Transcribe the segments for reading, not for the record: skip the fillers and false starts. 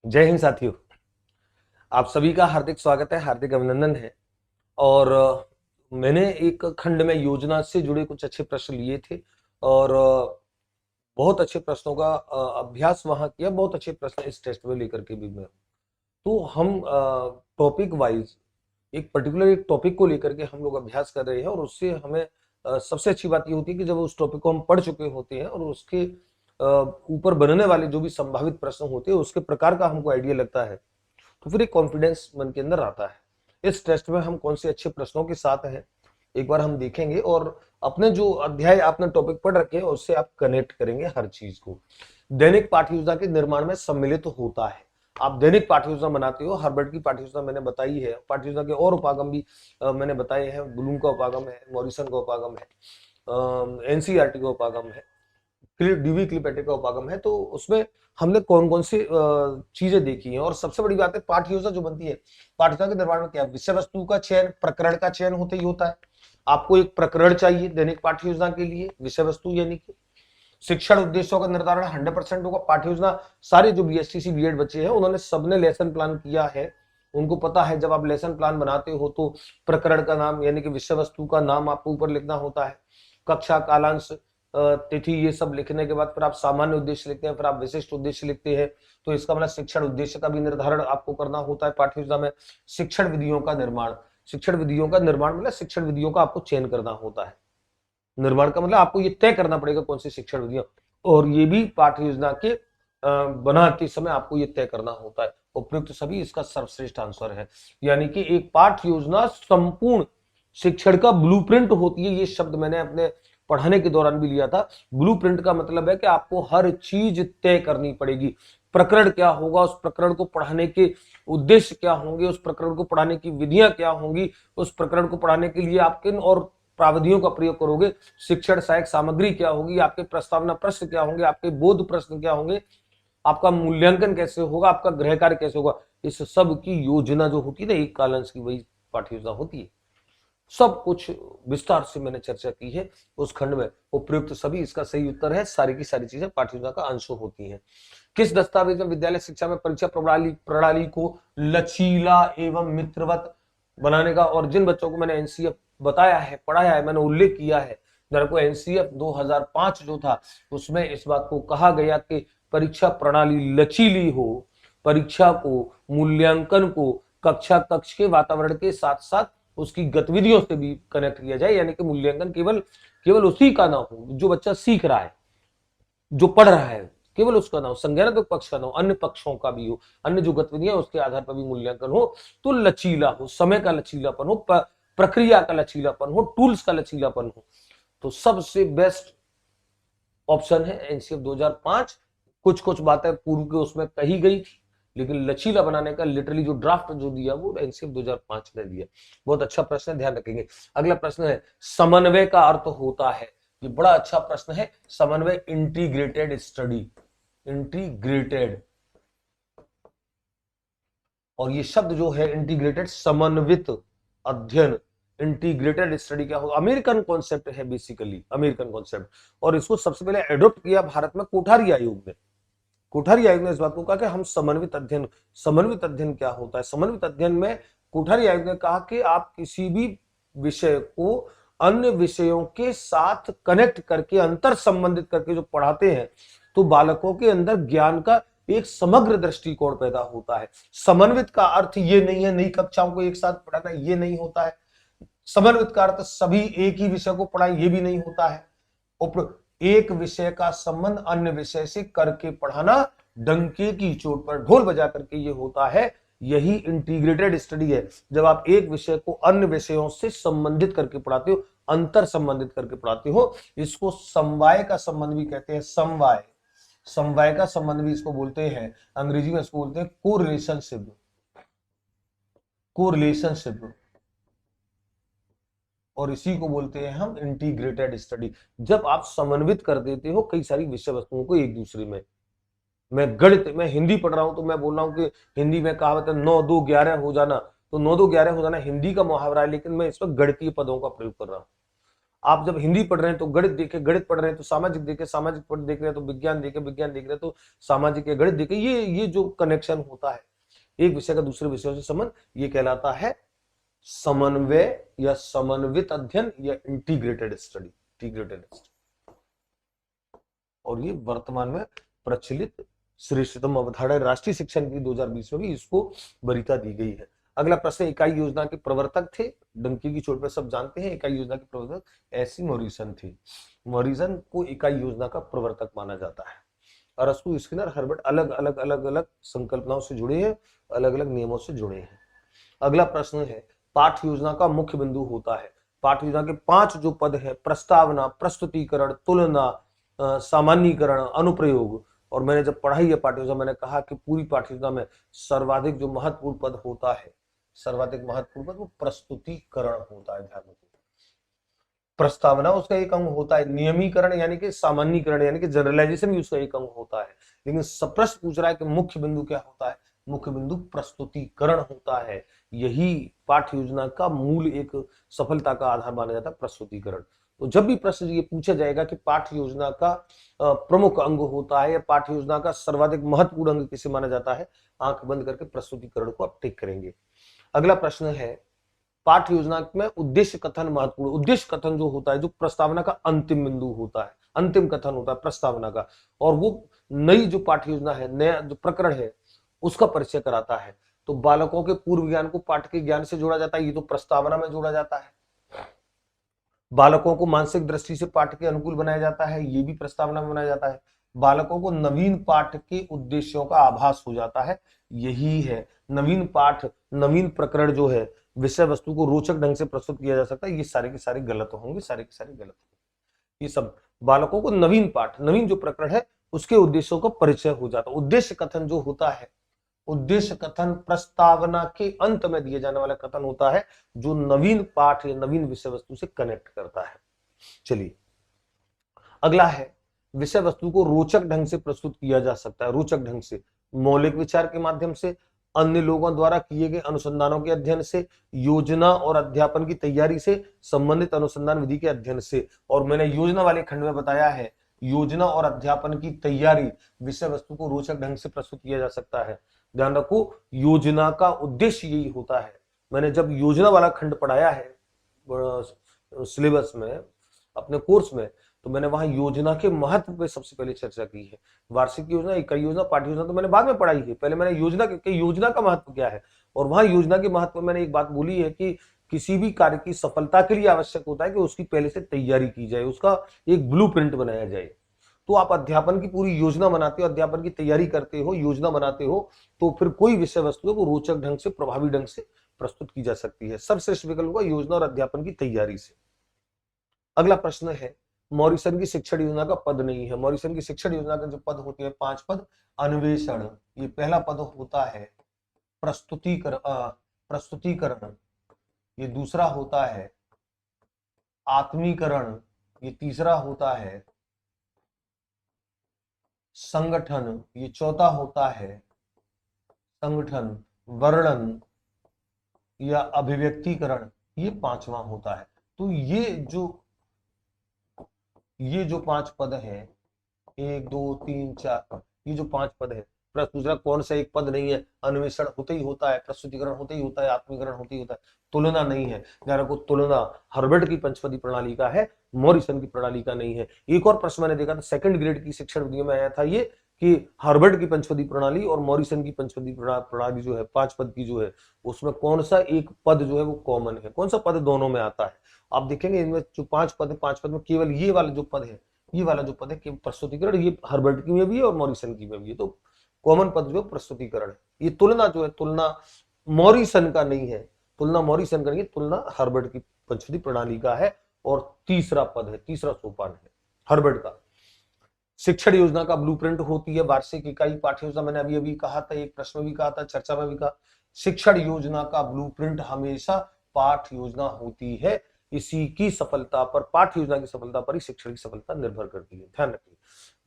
जय हिंद साथियों। आप सभी का हार्दिक स्वागत है, हार्दिक अभिनंदन है। और मैंने एक खंड में योजना से जुड़े कुछ अच्छे प्रश्न लिए थे और बहुत अच्छे प्रश्नों का अभ्यास वहां किया। बहुत अच्छे प्रश्न इस टेस्ट में लेकर के भी मैं, तो हम टॉपिक वाइज एक पर्टिकुलर एक टॉपिक को लेकर के हम लोग अभ्यास कर रहे हैं। और उससे हमें सबसे अच्छी बात ये होती है कि जब उस टॉपिक को हम पढ़ चुके होते हैं और उसके ऊपर बनने वाले जो भी संभावित प्रश्न होते हैं उसके प्रकार का हमको आइडिया लगता है, तो फिर एक कॉन्फिडेंस मन के अंदर आता है। इस टेस्ट में हम कौन से अच्छे प्रश्नों के साथ हैं एक बार हम देखेंगे और अपने जो अध्याय आपने टॉपिक पढ़ रखे हैं उससे आप कनेक्ट करेंगे हर चीज को। दैनिक पाठ्य योजना के निर्माण में सम्मिलित होता है। आप दैनिक पाठ्य योजना बनाते हो, हार्वर्ड की पाठ्य योजना मैंने बताई है, पाठ्य योजना के और उपागम भी मैंने बताए हैं। ब्लूम का उपागम है, मॉरिसन का उपागम है, एनसीईआरटी का उपागम है, डीवी क्लिपेटे का उपागम है। तो उसमें हमने कौन कौन सी चीजें देखी हैं। और सबसे बड़ी बात है, पाठ्य योजना जो बनती है, पाठ्य योजना के निर्माण में क्या विषय वस्तु का चयन, प्रकरण का चयन होते ही होता है। आपको एक प्रकरण चाहिए दैनिक पाठ्य योजना के लिए, विषय वस्तु यानी कि शिक्षण उद्देश्यों का निर्धारण 100% होगा। पाठ्य योजना सारे जो बीएसटीसी बीएड बच्चे हैं उन्होंने सबने लेसन प्लान किया है। उनको पता है जब आप लेसन प्लान बनाते हो तो प्रकरण का नाम यानी कि विषय वस्तु का नाम आपको ऊपर लिखना होता है, कक्षा, कालांश, तिथि, ये सब लिखने के बाद फिर आप सामान्य उद्देश्य लिखते हैं, फिर आप विशिष्ट उद्देश्य लिखते हैं। तो इसका मतलब शिक्षण उद्देश्य का भी निर्धारण आपको करना होता है पाठ्य योजना में। शिक्षण विधियों का निर्माण, शिक्षण विधियों का निर्माण मतलब शिक्षण विधियों का आपको चयन करना होता है। निर्माण का मतलब आपको ये तय करना पड़ेगा कौन सी शिक्षण विधियां, और ये भी पाठ्य योजना के बनाते समय आपको ये तय करना होता है। उपयुक्त सभी इसका सर्वश्रेष्ठ आंसर है। यानी कि एक पाठ्य योजना संपूर्ण शिक्षण का ब्लूप्रिंट होती है। ये शब्द मैंने अपने पढ़ाने के दौरान भी लिया था। ब्लूप्रिंट का मतलब है कि आपको हर चीज तय करनी पड़ेगी। प्रकरण क्या होगा, उस प्रकरण को पढ़ाने के उद्देश्य क्या होंगे, उस प्रकरण को पढ़ाने की विधियां क्या होंगी, उस प्रकरण को पढ़ाने के लिए आप किन और प्राविधियों का प्रयोग करोगे, शिक्षण सहायक सामग्री क्या होगी, आपके प्रस्तावना प्रश्न क्या होंगे, आपके बोध प्रश्न क्या होंगे, आपका मूल्यांकन कैसे होगा, आपका गृह कार्य कैसे होगा, इस सब की योजना जो होती है ना एक कालांश की, वही पाठ्य योजना होती है। सब कुछ विस्तार से मैंने चर्चा की है उस खंड में। उपयुक्त सभी इसका सही उत्तर है। सारी की सारी चीजें पाठ्य योजना का अंश होती हैं। किस दस्तावेज में विद्यालय शिक्षा में परीक्षा प्रणाली को लचीला एवं मित्रवत बनाने का, और जिन बच्चों को मैंने एनसीएफ बताया है, पढ़ाया है, मैंने उल्लेख किया है, मेरे को एनसीएफ 2005 जो था उसमें इस बात को कहा गया कि परीक्षा प्रणाली लचीली हो, परीक्षा को, मूल्यांकन को कक्षा कक्ष के वातावरण के साथ साथ उसकी गतिविधियों से भी कनेक्ट किया जाए। यानी कि मूल्यांकन केवल केवल उसी का ना हो जो बच्चा सीख रहा है, जो पढ़ रहा है, केवल उसका ना हो, संज्ञानात्मक पक्ष का ना हो, अन्य पक्षों का भी हो, अन्य जो गतिविधियां उसके आधार पर भी मूल्यांकन हो। तो लचीला हो, समय का लचीलापन हो, प्रक्रिया का लचीलापन हो, टूल्स का लचीलापन हो। तो सबसे बेस्ट ऑप्शन है एनसीएफ 2005। कुछ कुछ बातें पूर्व के उसमें कही गई थी, लेकिन लचीला बनाने का लिटरली जो ड्राफ्ट जो दिया वो एनसीएफ 2005 ने दिया। बहुत अच्छा प्रश्न है, ध्यान रखेंगे। अगला प्रश्न है समन्वय का अर्थ होता है। ये बड़ा अच्छा प्रश्न है। समन्वय इंटीग्रेटेड स्टडी, इंटीग्रेटेड, और ये शब्द जो है इंटीग्रेटेड, समन्वित अध्ययन, इंटीग्रेटेड स्टडी क्या होगा, अमेरिकन कॉन्सेप्ट है, बेसिकली अमेरिकन कॉन्सेप्ट। और इसको सबसे पहले एडॉप्ट किया भारत में कोठारी आयोग ने। कोठारी आयोग ने इस बात को कहा कि हम समन्वित अध्ययन, समन्वित अध्ययन क्या होता है। समन्वित अध्ययन में कोठारी आयोग ने कहा कि आप किसी भी विषय को अन्य विषयों के साथ कनेक्ट करके, अंतर संबंधित करके जो पढ़ाते हैं, तो बालकों के अंदर ज्ञान का एक समग्र दृष्टिकोण पैदा होता है। समन्वित का अर्थ ये नहीं है नई कक्षाओं को एक साथ पढ़ाना, ये नहीं होता है। समन्वित का अर्थ सभी एक ही विषय को पढ़ाएं, ये भी नहीं होता है। एक विषय का संबंध अन्य विषय से करके पढ़ाना, डंके की चोट पर ढोल बजा करके, ये होता है। यही इंटीग्रेटेड स्टडी है, जब आप एक विषय को अन्य विषयों से संबंधित करके पढ़ाते हो, अंतर संबंधित करके पढ़ाते हो। इसको समवाय का संबंध भी कहते हैं। समवाय, समवाय का संबंध भी इसको बोलते हैं। अंग्रेजी में इसको बोलते हैं कोरिलेशनशिप, कोरिलेशनशिप, और इसी को बोलते हैं हम इंटीग्रेटेड स्टडी। जब आप समन्वित कर देते हो कई सारी विषय वस्तुओं को एक दूसरे में। मैं गणित, मैं हिंदी पढ़ रहा हूं तो मैं बोल रहा हूं कि हिंदी में कहावत है 9 2 11 हो जाना, तो 9 2 11 हो जाना हिंदी का मुहावरा है, लेकिन मैं इस पर गणितीय पदों का प्रयोग कर रहा हूं। आप जब हिंदी पढ़ रहे हैं तो गणित देखे, गणित पढ़ रहे हैं तो सामाजिक देखे, सामाजिक पढ़ देख रहे हैं तो विज्ञान देखे, विज्ञान देख रहे हैं तो सामाजिक या गणित देखे। ये जो कनेक्शन होता है एक विषय का दूसरे विषयों से संबंध, ये कहलाता है समन्वय या समन्वित अध्ययन या इंटीग्रेटेड स्टडी, इंटीग्रेटेड स्टडी। और ये वर्तमान में प्रचलित श्रेष्ठतम अवधारणा राष्ट्रीय शिक्षा नीति 2020 में भी इसको वरीयता दी गई है। अगला प्रश्न, इकाई योजना के प्रवर्तक थे, डंकी की चोट पर सब जानते हैं, इकाई योजना के प्रवर्तक एसी मॉरिसन थे। मॉरिसन को इकाई योजना का प्रवर्तक माना जाता है। अरस्तु, स्किनर, हर्बर्ट अलग अलग संकल्पनाओं से जुड़े हैं, अलग अलग नियमों से जुड़े हैं। अगला प्रश्न है, पाठ योजना का मुख्य बिंदु होता है। पाठ योजना के 5 जो पद है, प्रस्तावना, प्रस्तुतिकरण, तुलना, सामान्यीकरण, अनुप्रयोग। और मैंने जब पढ़ाई है पाठ्य योजना, मैंने कहा कि पूरी पाठ्य योजना में सर्वाधिक जो महत्वपूर्ण पद होता है, सर्वाधिक महत्वपूर्ण पद वो प्रस्तुतिकरण होता है। ध्यान रखिए, प्रस्तावना उसका एक अंग होता है, नियमीकरण यानी कि सामान्यीकरण यानी कि जनरलाइजेशन भी उसका एक अंग होता है। लेकिन सब प्रश्न पूछ रहा है कि मुख्य बिंदु क्या होता है, मुख्य बिंदु प्रस्तुतिकरण होता है। यही पाठ्य योजना का मूल एक सफलता का आधार माना जाता है, प्रस्तुतिकरण। तो जब भी प्रश्न ये पूछा जाएगा कि पाठ्य योजना का प्रमुख अंग होता है या पाठ्य योजना का सर्वाधिक महत्वपूर्ण अंग किसे माना जाता है, आंख बंद करके प्रस्तुतिकरण को आप टिक करेंगे। अगला प्रश्न है, पाठ्य योजना में उद्देश्य कथन महत्वपूर्ण। उद्देश्य कथन जो होता है, जो प्रस्तावना का अंतिम बिंदु होता है, अंतिम कथन होता है प्रस्तावना का, और वो नई जो पाठ्य योजना है, नया जो प्रकरण है, उसका परिचय कराता है। तो बालकों के पूर्व ज्ञान को पाठ के ज्ञान से जोड़ा जाता है, ये तो प्रस्तावना में जोड़ा जाता है। बालकों को मानसिक दृष्टि से पाठ के अनुकूल बनाया जाता है, ये भी प्रस्तावना में बनाया जाता है। बालकों को नवीन पाठ के उद्देश्यों का आभास हो जाता है, यही है नवीन पाठ, नवीन प्रकरण जो है, विषय वस्तु को रोचक ढंग से प्रस्तुत किया जा सकता है। ये सारे के सारे गलत होंगे, सारे के सारे गलत होंगे। ये सब बालकों को नवीन पाठ, नवीन जो प्रकरण है उसके उद्देश्यों का परिचय हो जाता है। उद्देश्य कथन जो होता है, उद्देश्य कथन प्रस्तावना के अंत में दिए जाने वाला कथन होता है, जो नवीन पाठ या नवीन विषय वस्तु से कनेक्ट करता है। चलिए अगला है, विषय वस्तु को रोचक ढंग से प्रस्तुत किया जा सकता है। रोचक ढंग से मौलिक विचार के माध्यम से, अन्य लोगों द्वारा किए गए अनुसंधानों के अध्ययन से, योजना और अध्यापन की तैयारी से, संबंधित अनुसंधान विधि के अध्ययन से। और मैंने योजना वाले खंड में बताया है, योजना और अध्यापन की तैयारी, विषय वस्तु को रोचक ढंग से प्रस्तुत किया जा सकता है। ध्यान रखो, योजना का उद्देश्य यही होता है। मैंने जब योजना वाला खंड पढ़ाया है सिलेबस में, अपने कोर्स में, तो मैंने वहां योजना के महत्व पे सबसे पहले चर्चा की है। वार्षिक योजना, इकाई योजना, पाठ्य योजना तो मैंने बाद में पढ़ाई है। पहले मैंने योजना के योजना का महत्व क्या है, और वहां योजना के महत्व में मैंने एक बात बोली है कि किसी भी कार्य की सफलता के लिए आवश्यक होता है कि उसकी पहले से तैयारी की जाए, उसका एक ब्लूप्रिंट बनाया जाए। तो आप अध्यापन की पूरी योजना बनाते हो, अध्यापन की तैयारी करते हो, योजना बनाते हो, तो फिर कोई विषय वस्तु है वो रोचक ढंग से, प्रभावी ढंग से प्रस्तुत की जा सकती है। सर्वश्रेष्ठ विकल्प होगा योजना और अध्यापन की तैयारी से। अगला प्रश्न है, मॉरिसन की शिक्षण योजना का पद नहीं है। मॉरिसन की शिक्षण योजना का जो पद होते हैं 5 पद, अन्वेषण, ये पहला पद होता है। प्रस्तुतिकरण, ये दूसरा होता है। आत्मीकरण, ये तीसरा होता है। संगठन, ये चौथा होता है। संगठन, वर्णन या अभिव्यक्तिकरण, ये 5वां होता है। तो ये जो 5 पद है, 1 2 3 4, ये जो 5 पद है, दूसरा कौन सा एक पद नहीं है। अन्वेषण होते ही होता है, प्रस्तुतिकरण होते ही होता है, आत्मीकरण होते ही होता है, तुलना नहीं है। ध्यान रखो, तुलना हर्बर्ट की पंचपदी प्रणाली का है, मॉरिसन की प्रणाली का नहीं है। एक और प्रश्न मैंने देखा था, सेकंड ग्रेड की शिक्षण विधि में आया था ये, कि हर्बर्ट की पंचपदी प्रणाली और मॉरिसन की पंचपदी प्रणाली जो है 5 पद की जो है, उसमें कौन सा एक पद जो है वो कॉमन है, कौन सा पद दोनों में आता है। आप देखेंगे इनमें जो 5 पद है, 5 पद में केवल ये वाला जो पद है, ये वाला जो पद है केवल प्रस्तुतिकरण, ये हर्बर्ट की में भी है और मॉरिसन की में भी है। तो कॉमन पद जो प्रस्तुतिकरण है। ये तुलना जो है, तुलना मॉरिसन का नहीं है, तुलना मॉरिसन का नहीं है, तुलना हर्बर्ट की पंचपदी प्रणाली का है। और तीसरा पद है, तीसरा सोपान है हर्बर्ट का। शिक्षण योजना का ब्लूप्रिंट होती है वार्षिक इकाई पाठ्य योजना। मैंने अभी अभी कहा था, एक प्रश्न में भी कहा था, चर्चा में भी कहा, शिक्षण योजना का ब्लूप्रिंट हमेशा पाठ्य योजना होती है। इसी की सफलता पर, पाठ्य योजना की सफलता पर ही शिक्षण की सफलता निर्भर करती है। ध्यान रखिए,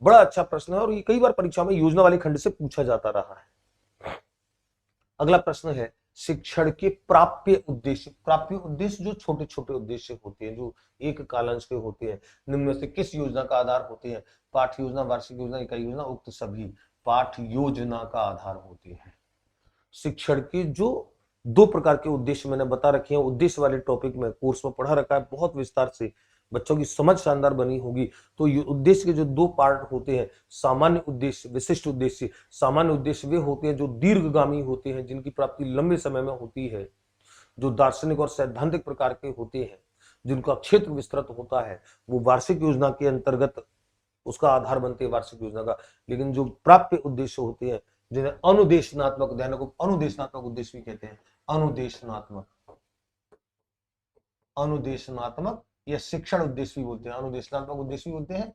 बड़ा अच्छा प्रश्न है और ये कई बार परीक्षा में योजना वाले खंड से पूछा जाता रहा है। अगला प्रश्न है, शिक्षण के प्राप्य उद्देश्य। प्राप्य उद्देश्य जो छोटे छोटे उद्देश्य होते हैं, जो एक कालांश के होते हैं, निम्न में से किस योजना का आधार होते हैं? पाठ योजना, वार्षिक योजना, इकाई योजना, उक्त सभी पाठ योजना का आधार होती है। शिक्षण के जो दो प्रकार के उद्देश्य मैंने बता रखे हैं, उद्देश्य वाले टॉपिक में कोर्स में पढ़ा रखा है बहुत विस्तार से, बच्चों की समझ शानदार बनी होगी। तो ये उद्देश्य के जो दो पार्ट होते हैं, सामान्य उद्देश्य, विशिष्ट उद्देश्य। सामान्य उद्देश्य वे होते हैं जो दीर्घगामी होते हैं, जिनकी प्राप्ति लंबे समय में होती है, जो दार्शनिक और सैद्धांतिक प्रकार के होते हैं, जिनका क्षेत्र विस्तृत होता है, वो वार्षिक योजना के अंतर्गत उसका आधार बनते हैं वार्षिक योजना का। लेकिन जो प्राप्य उद्देश्य होते हैं, जिन्हें अनुदेशनात्मक, ध्यान को अनुदेशनात्मक उद्देश्य भी कहते हैं, अनुदेशनात्मक, अनुदेशनात्मक या शिक्षण उद्देश्य भी बोलते हैं, अनुदेशनात्मक उद्देश्य भी बोलते हैं।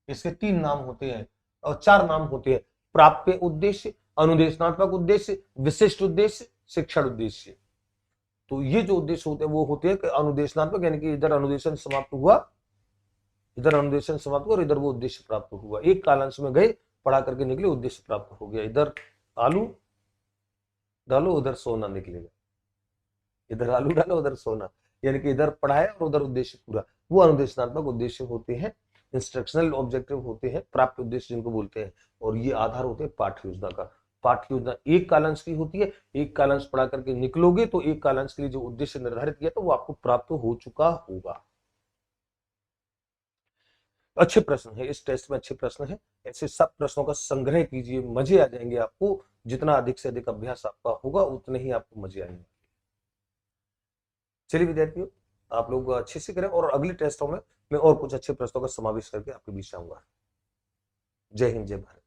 इसके 3 नाम होते हैं और 4 नाम होते हैं, प्राप्य उद्देश्य, अनुदेशनात्मक उद्देश्य, विशिष्ट उद्देश्य, शिक्षण उद्देश्य। तो ये जो उद्देश्य होते हैं वो होते हैं कि अनुदेशनात्मक, यानी कि इधर अनुदेशन समाप्त हुआ, इधर अनुदेशन समाप्त हुआ और इधर वो उद्देश्य प्राप्त हुआ। एक कालांश में गए, पढ़ा करके निकले, उद्देश्य प्राप्त हो गया। इधर आलू डालो, उधर सोना निकलेगा, इधर आलू डालो, उधर सोना, यानी कि इधर पढ़ाया और उधर उद्देश्य पूरा। वो अनुदेशनात्मक उद्देश्य होते हैं, इंस्ट्रक्शनल ऑब्जेक्टिव होते हैं, प्राप्त उद्देश्य जिनको बोलते हैं। और ये आधार होते हैं पाठ्य योजना का। पाठ्य योजना एक कालांश की होती है, एक कालांश पढ़ा करके निकलोगे तो एक कालांश के लिए जो उद्देश्य निर्धारित किया तो वो आपको प्राप्त हो चुका होगा। अच्छे प्रश्न है, इस टेस्ट में अच्छे प्रश्न है। ऐसे सब प्रश्नों का संग्रह कीजिए, मजे आ जाएंगे आपको। जितना अधिक से अधिक अभ्यास आपका होगा उतने ही आपको मजे आएंगे। चलिए विद्यार्थियों, आप लोग अच्छे से करें और अगले टेस्टों में मैं और कुछ अच्छे प्रश्नों का समावेश करके आपके बीच आऊंगा। जय हिंद, जय भारत।